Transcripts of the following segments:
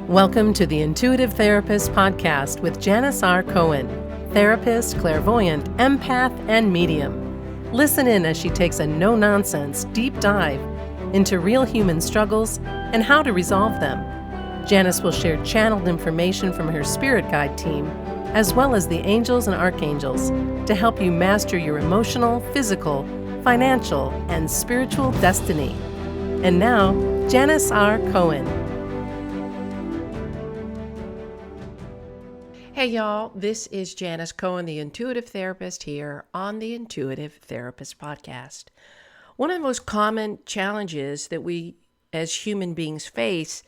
Welcome to the Intuitive Therapist Podcast with Janis R. Cohen, therapist, clairvoyant, empath, and medium. Listen in as she takes a no-nonsense deep dive into real human struggles and how to resolve them. Janis will share channeled information from her spirit guide team, as well as the angels and archangels, to help you master your emotional, physical, financial, and spiritual destiny. And now, Janis R. Cohen. Hey y'all, this is Janis Cohen, the Intuitive Therapist, here on the Intuitive Therapist Podcast. One of the most common challenges that we as human beings face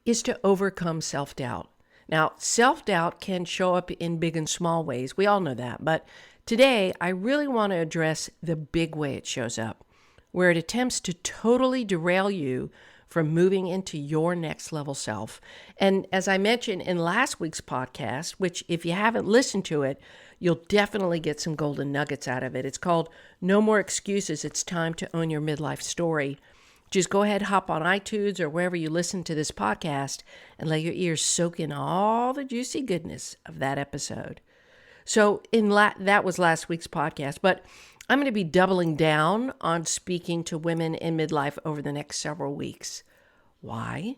is to overcome self-doubt. Now, self-doubt can show up in big and small ways. We all know that. But today, I really want to address the big way it shows up, where it attempts to totally derail you from moving into your next level self. And as I mentioned in last week's podcast, which if you haven't listened to it, you'll definitely get some golden nuggets out of it. It's called No More Excuses. It's time to own your midlife story. Just go ahead, hop on iTunes or wherever you listen to this podcast and let your ears soak in all the juicy goodness of that episode. So that was last week's podcast, but I'm going to be doubling down on speaking to women in midlife over the next several weeks. Why?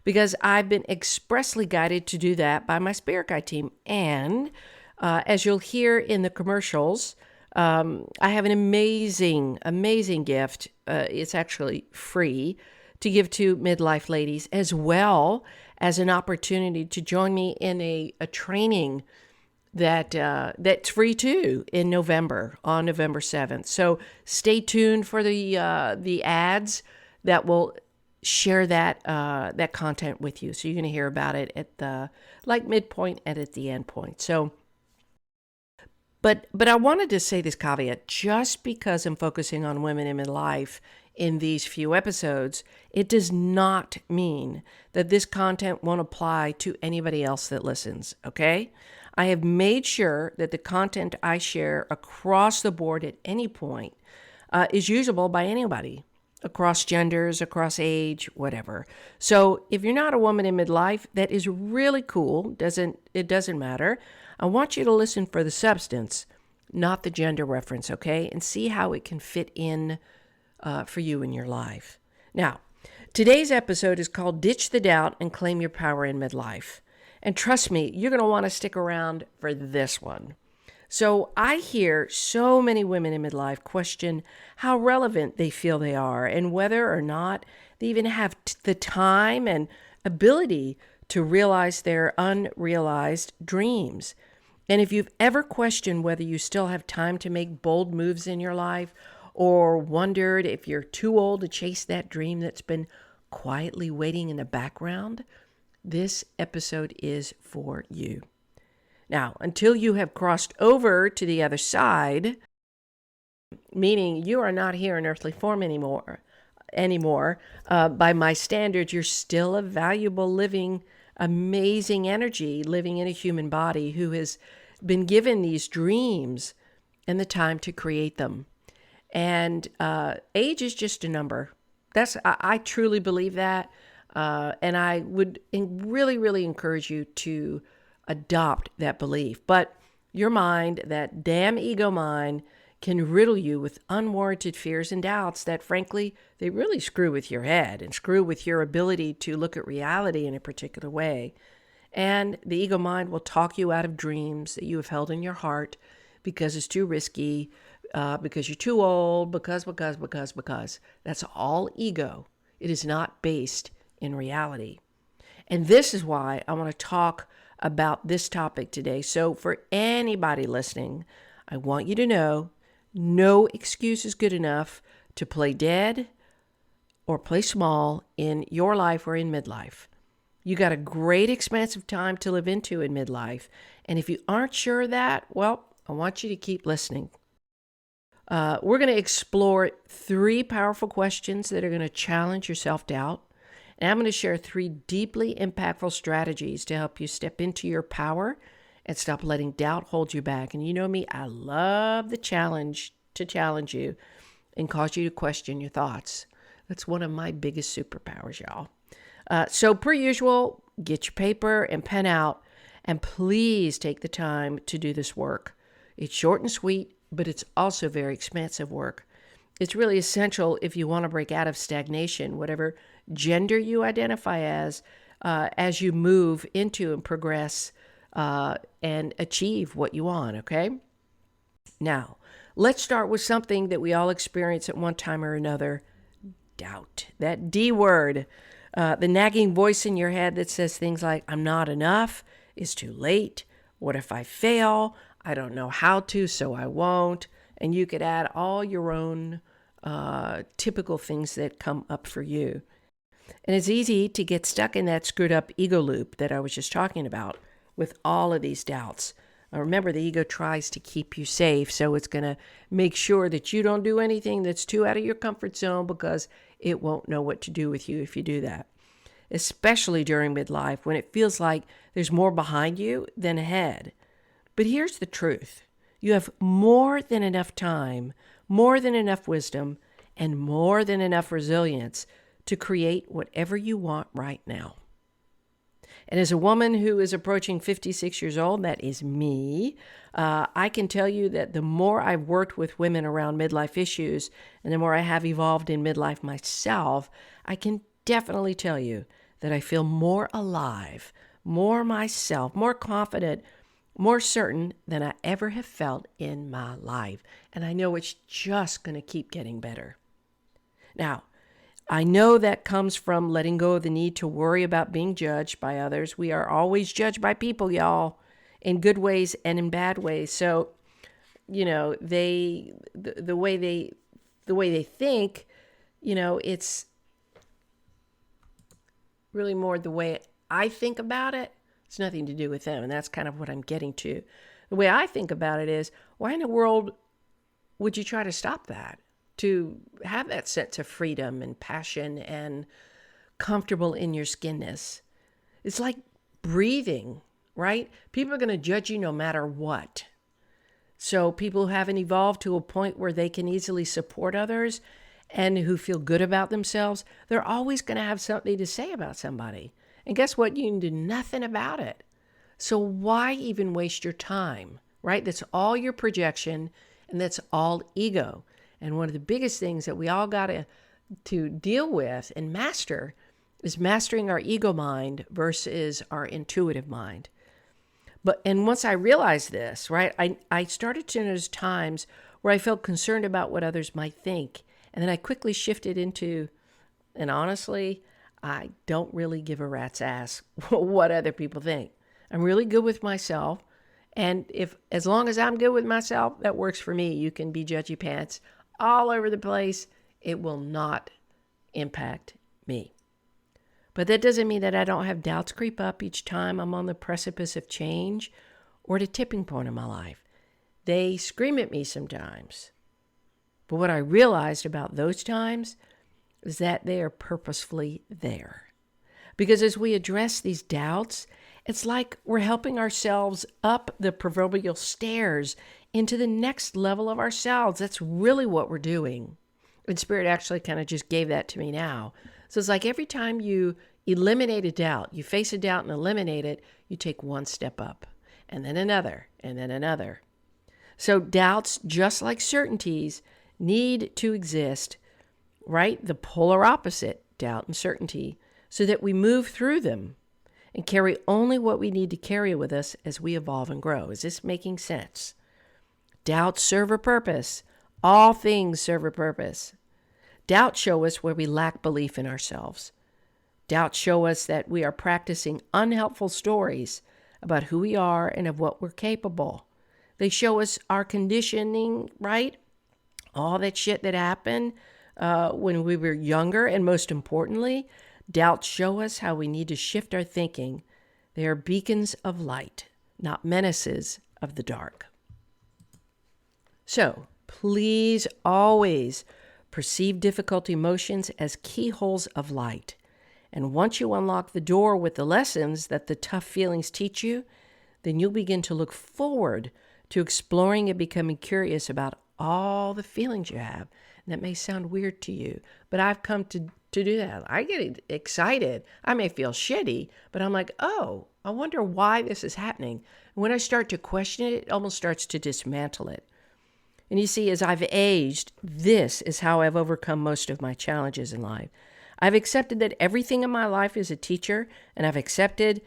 Because I've been expressly guided to do that by my spirit guide team. And as you'll hear in the commercials, I have an amazing gift. It's actually free to give to midlife ladies, as well as an opportunity to join me in a training that's free too on November 7th. So stay tuned for the ads that will share that content with you. So you're going to hear about it at the midpoint and at the end point. So, but I wanted to say this caveat: just because I'm focusing on women in midlife in these few episodes, it does not mean that this content won't apply to anybody else that listens. Okay? I have made sure that the content I share across the board at any point is usable by anybody, across genders, across age, whatever. So if you're not a woman in midlife, that is really cool. It doesn't matter. I want you to listen for the substance, not the gender reference, okay? And see how it can fit in for you in your life. Now, today's episode is called Ditch the Doubt and Claim Your Power in Midlife. And trust me, you're going to want to stick around for this one. So I hear so many women in midlife question how relevant they feel they are and whether or not they even have the time and ability to realize their unrealized dreams. And if you've ever questioned whether you still have time to make bold moves in your life, or wondered if you're too old to chase that dream that's been quietly waiting in the background, this episode is for you. Now, until you have crossed over to the other side, meaning you are not here in earthly form anymore, by my standards, you're still a valuable, living, amazing energy living in a human body who has been given these dreams and the time to create them. And age is just a number. I truly believe that. And I would really encourage you to adopt that belief. But your mind, that damn ego mind, can riddle you with unwarranted fears and doubts that, frankly, they really screw with your head and screw with your ability to look at reality in a particular way. And the ego mind will talk you out of dreams that you have held in your heart because it's too risky, because you're too old, because. That's all ego. It is not based in reality. And this is why I want to talk about this topic today. So for anybody listening, I want you to know no excuse is good enough to play dead or play small in your life or in midlife. You got a great expansive time to live into in midlife. And if you aren't sure of that, well, I want you to keep listening. We're going to explore 3 powerful questions that are going to challenge your self-doubt. And I'm going to share 3 deeply impactful strategies to help you step into your power and stop letting doubt hold you back. And you know me, I love the challenge to challenge you and cause you to question your thoughts. That's one of my biggest superpowers, y'all. So per usual, get your paper and pen out, and please take the time to do this work. It's short and sweet, but it's also very expansive work. It's really essential if you want to break out of stagnation, whatever gender you identify as you move into and progress and achieve what you want, okay? Now, let's start with something that we all experience at one time or another: doubt. That D word, the nagging voice in your head that says things like, I'm not enough, it's too late, what if I fail, I don't know how to, so I won't. And you could add all your own typical things that come up for you. And it's easy to get stuck in that screwed up ego loop that I was just talking about with all of these doubts. Remember, the ego tries to keep you safe, so it's going to make sure that you don't do anything that's too out of your comfort zone, because it won't know what to do with you if you do that. Especially during midlife, when it feels like there's more behind you than ahead. But here's the truth. You have more than enough time, more than enough wisdom, and more than enough resilience to create whatever you want right now. And as a woman who is approaching 56 years old, that is me, I can tell you that the more I've worked with women around midlife issues, and the more I have evolved in midlife myself, I can definitely tell you that I feel more alive, more myself, more confident, more certain than I ever have felt in my life. And I know it's just going to keep getting better. Now, I know that comes from letting go of the need to worry about being judged by others. We are always judged by people, y'all, in good ways and in bad ways. So, you know, the way they think, you know, it's really more the way I think about it. It's nothing to do with them, and that's kind of what I'm getting to. The way I think about it is, why in the world would you try to stop that? To have that sense of freedom and passion and comfortable in your skinness. It's like breathing, right? People are going to judge you no matter what. So people who haven't evolved to a point where they can easily support others and who feel good about themselves, they're always going to have something to say about somebody. And guess what? You can do nothing about it. So why even waste your time, right? That's all your projection, and that's all ego. And one of the biggest things that we all got to deal with and master is mastering our ego mind versus our intuitive mind. And once I realized this, right, I started to notice times where I felt concerned about what others might think. And then I quickly shifted into, and honestly, I don't really give a rat's ass what other people think. I'm really good with myself. And as long as I'm good with myself, that works for me. You can be judgy pants all over the place. It will not impact me. But that doesn't mean that I don't have doubts creep up each time I'm on the precipice of change or at a tipping point in my life. They scream at me sometimes. But what I realized about those times is that they are purposefully there. Because as we address these doubts, it's like we're helping ourselves up the proverbial stairs into the next level of ourselves. That's really what we're doing. And Spirit actually kind of just gave that to me now. So it's like every time you eliminate a doubt, you face a doubt and eliminate it, you take one step up, and then another, and then another. So doubts, just like certainties, need to exist, right? The polar opposite, doubt and certainty, so that we move through them and carry only what we need to carry with us as we evolve and grow. Is this making sense? Doubts serve a purpose. All things serve a purpose. Doubts show us where we lack belief in ourselves. Doubts show us that we are practicing unhelpful stories about who we are and of what we're capable. They show us our conditioning, right? All that shit that happened when we were younger. And most importantly, doubts show us how we need to shift our thinking. They are beacons of light, not menaces of the dark. So please always perceive difficult emotions as keyholes of light. And once you unlock the door with the lessons that the tough feelings teach you, then you'll begin to look forward to exploring and becoming curious about all the feelings you have. That may sound weird to you, but I've come to do that. I get excited. I may feel shitty, but I'm like, oh, I wonder why this is happening. And when I start to question it, it almost starts to dismantle it. And you see, as I've aged, this is how I've overcome most of my challenges in life. I've accepted that everything in my life is a teacher, and I've accepted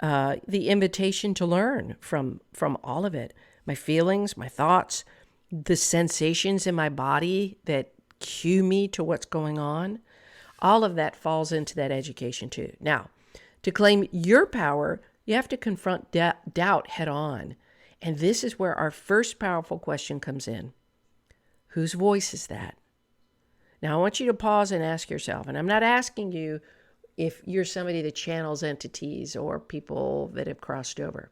the invitation to learn from all of it. My feelings, my thoughts, the sensations in my body that cue me to what's going on. All of that falls into that education too. Now, to claim your power, you have to confront doubt head on. And this is where our first powerful question comes in. Whose voice is that? Now, I want you to pause and ask yourself, and I'm not asking you if you're somebody that channels entities or people that have crossed over,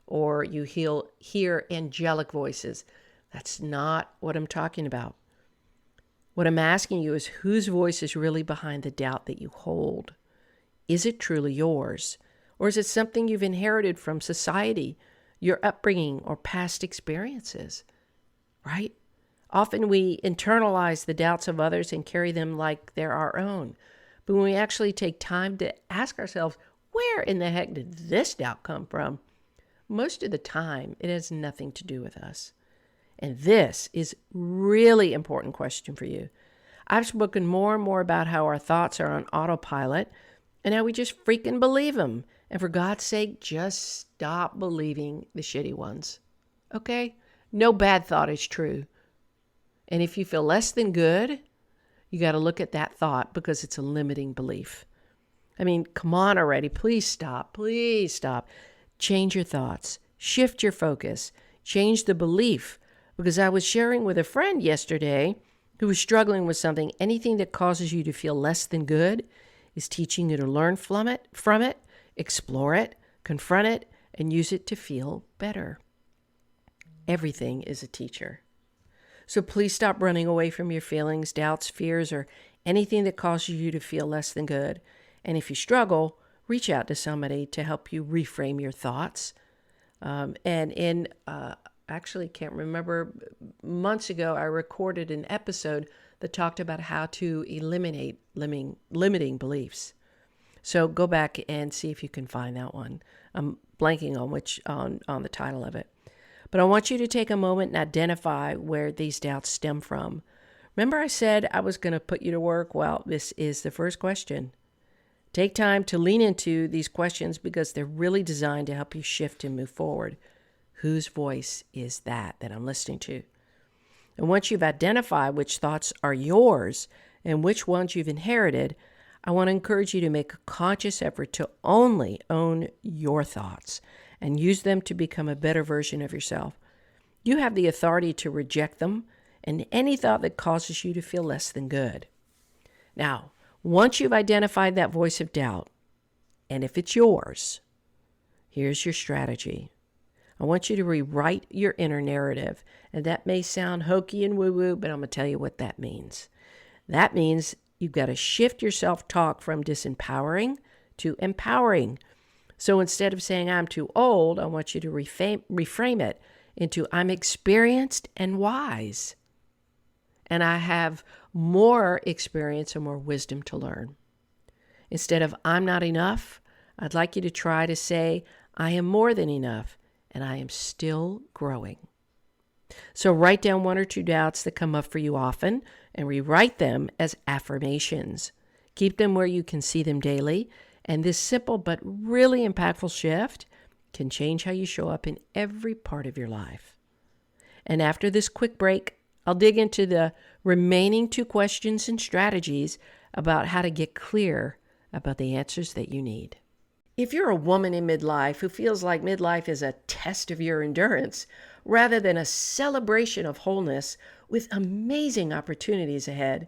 or you hear angelic voices. That's not what I'm talking about. What I'm asking you is whose voice is really behind the doubt that you hold? Is it truly yours? Or is it something you've inherited from society, your upbringing, or past experiences? Right? Often we internalize the doubts of others and carry them like they're our own. But when we actually take time to ask ourselves, where in the heck did this doubt come from? Most of the time, it has nothing to do with us. And this is really important question for you. I've spoken more and more about how our thoughts are on autopilot and how we just freaking believe them. And for God's sake, just stop believing the shitty ones. Okay? No bad thought is true. And if you feel less than good, you got to look at that thought because it's a limiting belief. I mean, come on already. Please stop. Please stop. Change your thoughts. Shift your focus. Change the belief. Because I was sharing with a friend yesterday who was struggling with something. Anything that causes you to feel less than good is teaching you to learn from it, explore it, confront it, and use it to feel better. Everything is a teacher. So please stop running away from your feelings, doubts, fears, or anything that causes you to feel less than good. And if you struggle, reach out to somebody to help you reframe your thoughts. Actually can't remember, months ago, I recorded an episode that talked about how to eliminate limiting beliefs. So go back and see if you can find that one. I'm blanking on the title of it. But I want you to take a moment and identify where these doubts stem from. Remember I said I was going to put you to work? Well, this is the first question. Take time to lean into these questions because they're really designed to help you shift and move forward. Whose voice is that I'm listening to? And once you've identified which thoughts are yours and which ones you've inherited, I want to encourage you to make a conscious effort to only own your thoughts and use them to become a better version of yourself. You have the authority to reject them and any thought that causes you to feel less than good. Now, once you've identified that voice of doubt, and if it's yours, here's your strategy. I want you to rewrite your inner narrative. And that may sound hokey and woo-woo, but I'm going to tell you what that means. That means you've got to shift your self-talk from disempowering to empowering. So instead of saying, I'm too old, I want you to reframe it into, I'm experienced and wise. And I have more experience and more wisdom to learn. Instead of, I'm not enough, I'd like you to try to say, I am more than enough, and I am still growing. So write down one or two doubts that come up for you often and rewrite them as affirmations. Keep them where you can see them daily. And this simple but really impactful shift can change how you show up in every part of your life. And after this quick break, I'll dig into the remaining 2 questions and strategies about how to get clear about the answers that you need. If you're a woman in midlife who feels like midlife is a test of your endurance rather than a celebration of wholeness with amazing opportunities ahead,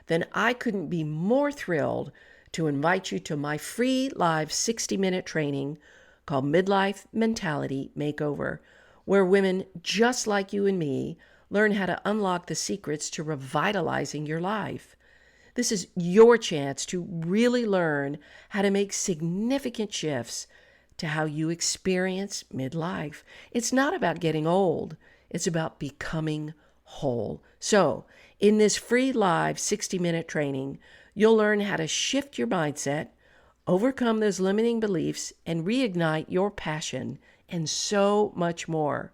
then I couldn't be more thrilled to invite you to my free live 60-minute training called Midlife Mentality Makeover, where women just like you and me learn how to unlock the secrets to revitalizing your life. This is your chance to really learn how to make significant shifts to how you experience midlife. It's not about getting old. It's about becoming whole. So, In this free live 60-minute training, you'll learn how to shift your mindset, overcome those limiting beliefs, and reignite your passion, and so much more.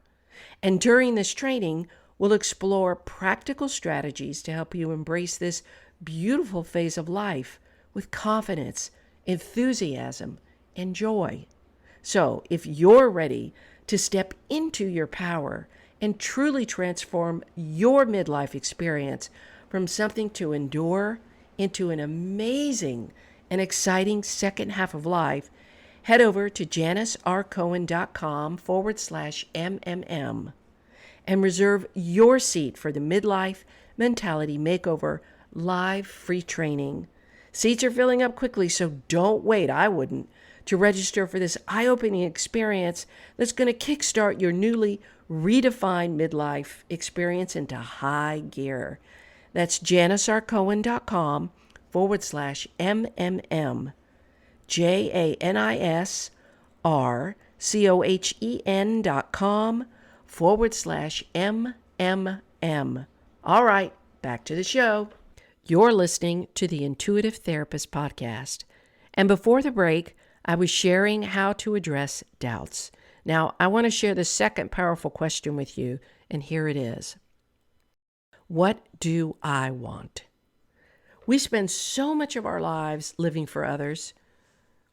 And during this training, we'll explore practical strategies to help you embrace this beautiful phase of life with confidence, enthusiasm, and joy. So, if you're ready to step into your power and truly transform your midlife experience from something to endure into an amazing and exciting second half of life, head over to janisrcohen.com/MMM and reserve your seat for the Midlife Mentality Makeover live free training. Seats are filling up quickly, so don't wait. I wouldn't. To register for this eye-opening experience that's going to kickstart your newly redefined midlife experience into high gear. That's janisrcohen.com/MMM. janisrcohen.com/MMM. All right, back to the show. You're listening to the Intuitive Therapist Podcast. And before the break, I was sharing how to address doubts. Now, I want to share the second powerful question with you, and here it is. What do I want? We spend so much of our lives living for others,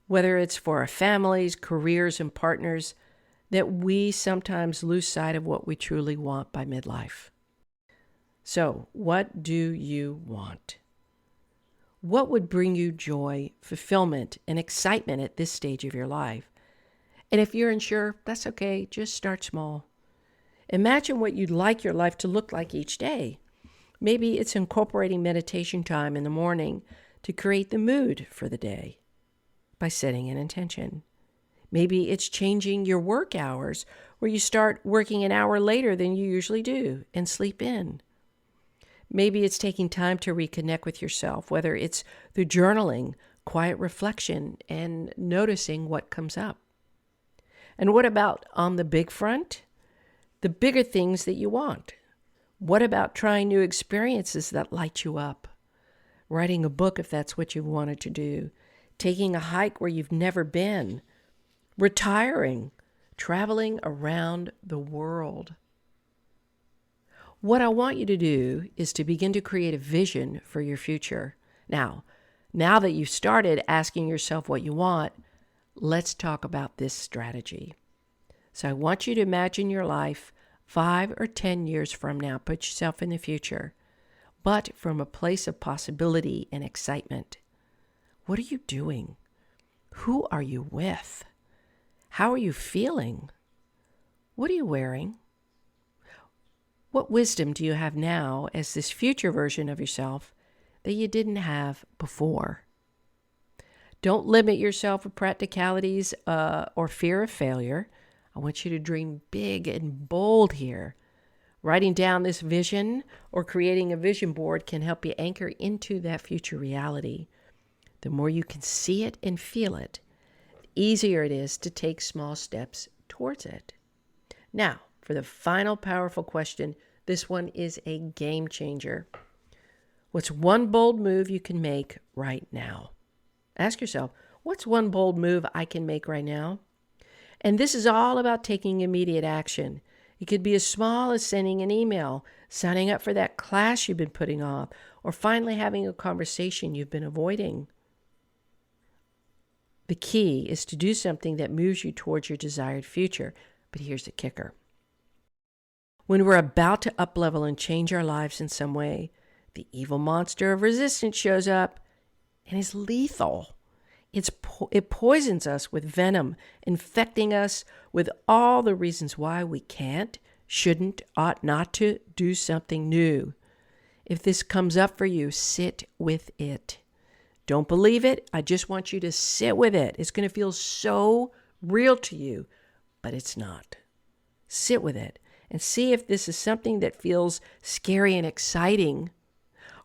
whether it's for our families, careers, and partners, that we sometimes lose sight of what we truly want by midlife. So, what do you want? What would bring you joy, fulfillment, and excitement at this stage of your life? And if you're unsure, that's okay. Just start small. Imagine what you'd like your life to look like each day. Maybe it's incorporating meditation time in the morning to create the mood for the day by setting an intention. Maybe it's changing your work hours where you start working an hour later than you usually do and sleep in. Maybe it's taking time to reconnect with yourself, whether it's through journaling, quiet reflection, and noticing what comes up. And what about on the big front? The bigger things that you want. What about trying new experiences that light you up? Writing a book if that's what you've wanted to do. Taking a hike where you've never been. Retiring. Traveling around the world. What I want you to do is to begin to create a vision for your future. Now that you've started asking yourself what you want, let's talk about this strategy. So I want you to imagine your life 5 or 10 years from now. Put yourself in the future, but from a place of possibility and excitement. What are you doing? Who are you with? How are you feeling? What are you wearing? What wisdom do you have now as this future version of yourself that you didn't have before? Don't limit yourself with practicalities or fear of failure. I want you to dream big and bold here. Writing down this vision or creating a vision board can help you anchor into that future reality. The more you can see it and feel it, the easier it is to take small steps towards it. Now, for the final powerful question, this one is a game changer. What's one bold move you can make right now? Ask yourself, what's one bold move I can make right now? And this is all about taking immediate action. It could be as small as sending an email, signing up for that class you've been putting off, or finally having a conversation you've been avoiding. The key is to do something that moves you towards your desired future. But here's the kicker. When we're about to up-level and change our lives in some way, the evil monster of resistance shows up and is lethal. It poisons us with venom, infecting us with all the reasons why we can't, shouldn't, ought not to do something new. If this comes up for you, sit with it. Don't believe it. I just want you to sit with it. It's going to feel so real to you, but it's not. Sit with it and see if this is something that feels scary and exciting,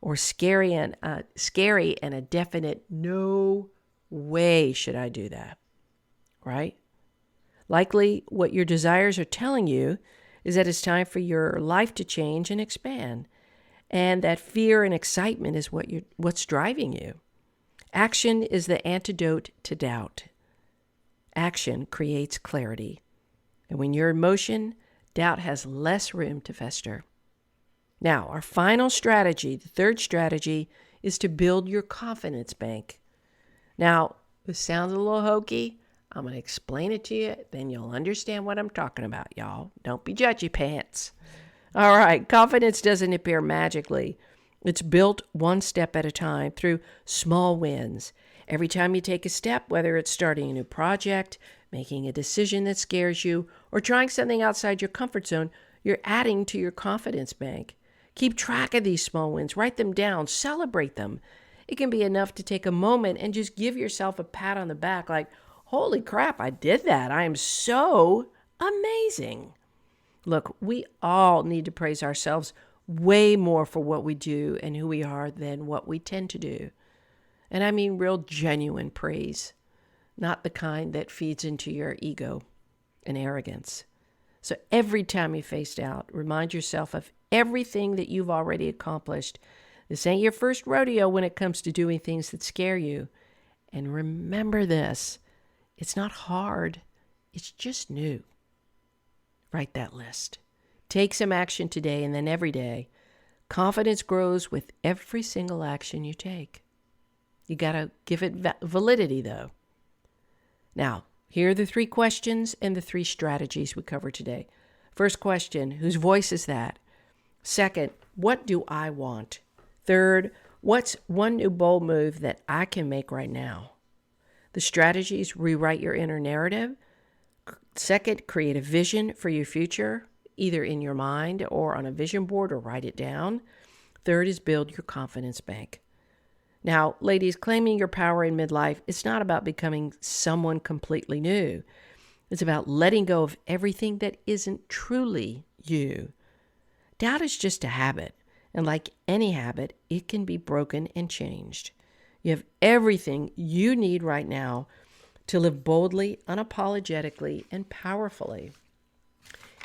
or scary and a definite no way should I do that, right? Likely what your desires are telling you is that it's time for your life to change and expand. And that fear and excitement is what's driving you. Action is the antidote to doubt. Action creates clarity. And when you're in motion, doubt has less room to fester. Now, our final strategy, the third strategy, is to build your confidence bank. Now, this sounds a little hokey. I'm going to explain it to you, then you'll understand what I'm talking about, y'all. Don't be judgy pants. All right, confidence doesn't appear magically. It's built one step at a time through small wins. Every time you take a step, whether it's starting a new project, making a decision that scares you, or trying something outside your comfort zone, you're adding to your confidence bank. Keep track of these small wins. Write them down. Celebrate them. It can be enough to take a moment and just give yourself a pat on the back like, holy crap, I did that. I am so amazing. Look, we all need to praise ourselves way more for what we do and who we are than what we tend to do. And I mean real genuine praise, not the kind that feeds into your ego and arrogance. So every time you face doubt, remind yourself of everything that you've already accomplished. This ain't your first rodeo when it comes to doing things that scare you. And remember this, it's not hard, it's just new. Write that list. Take some action today and then every day. Confidence grows with every single action you take. You got to give it validity, though. Now, here are the 3 questions and the 3 strategies we covered today. First question, whose voice is that? Second, what do I want? Third, what's one new bold move that I can make right now? The strategies, rewrite your inner narrative. Second, create a vision for your future, either in your mind or on a vision board or write it down. Third is build your confidence bank. Now, ladies, claiming your power in midlife, it's not about becoming someone completely new. It's about letting go of everything that isn't truly you. Doubt is just a habit, and like any habit, it can be broken and changed. You have everything you need right now to live boldly, unapologetically, and powerfully.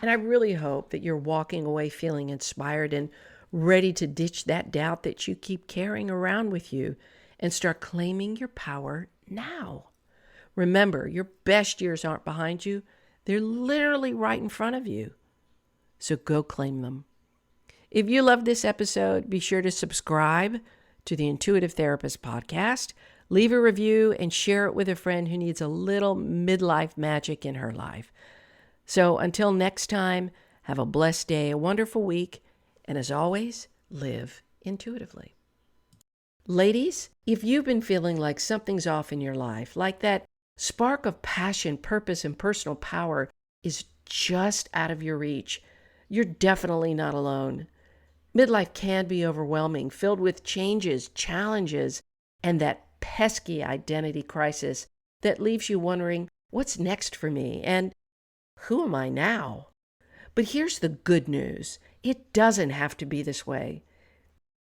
And I really hope that you're walking away feeling inspired and ready to ditch that doubt that you keep carrying around with you and start claiming your power now. Remember, your best years aren't behind you. They're literally right in front of you. So go claim them. If you love this episode, be sure to subscribe to the Intuitive Therapist podcast, leave a review, and share it with a friend who needs a little midlife magic in her life. So until next time, have a blessed day, a wonderful week, and as always, live intuitively. Ladies, if you've been feeling like something's off in your life, like that spark of passion, purpose, and personal power is just out of your reach, you're definitely not alone. Midlife can be overwhelming, filled with changes, challenges, and that pesky identity crisis that leaves you wondering, what's next for me? And who am I now? But here's the good news. It doesn't have to be this way.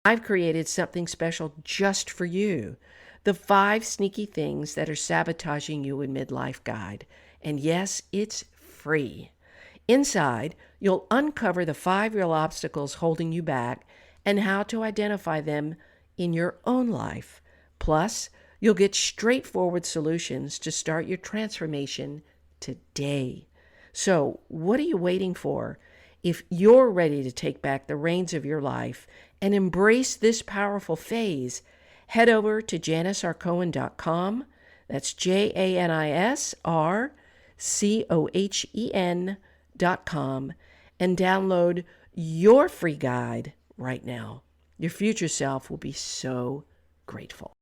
I've created something special just for you. The 5 sneaky things that are sabotaging you in midlife guide. And yes, it's free. Inside, you'll uncover the 5 real obstacles holding you back and how to identify them in your own life. Plus, you'll get straightforward solutions to start your transformation today. So, what are you waiting for? If you're ready to take back the reins of your life and embrace this powerful phase, head over to janisrcohen.com. That's JANISRCOHEN.com and download your free guide right now. Your future self will be so grateful.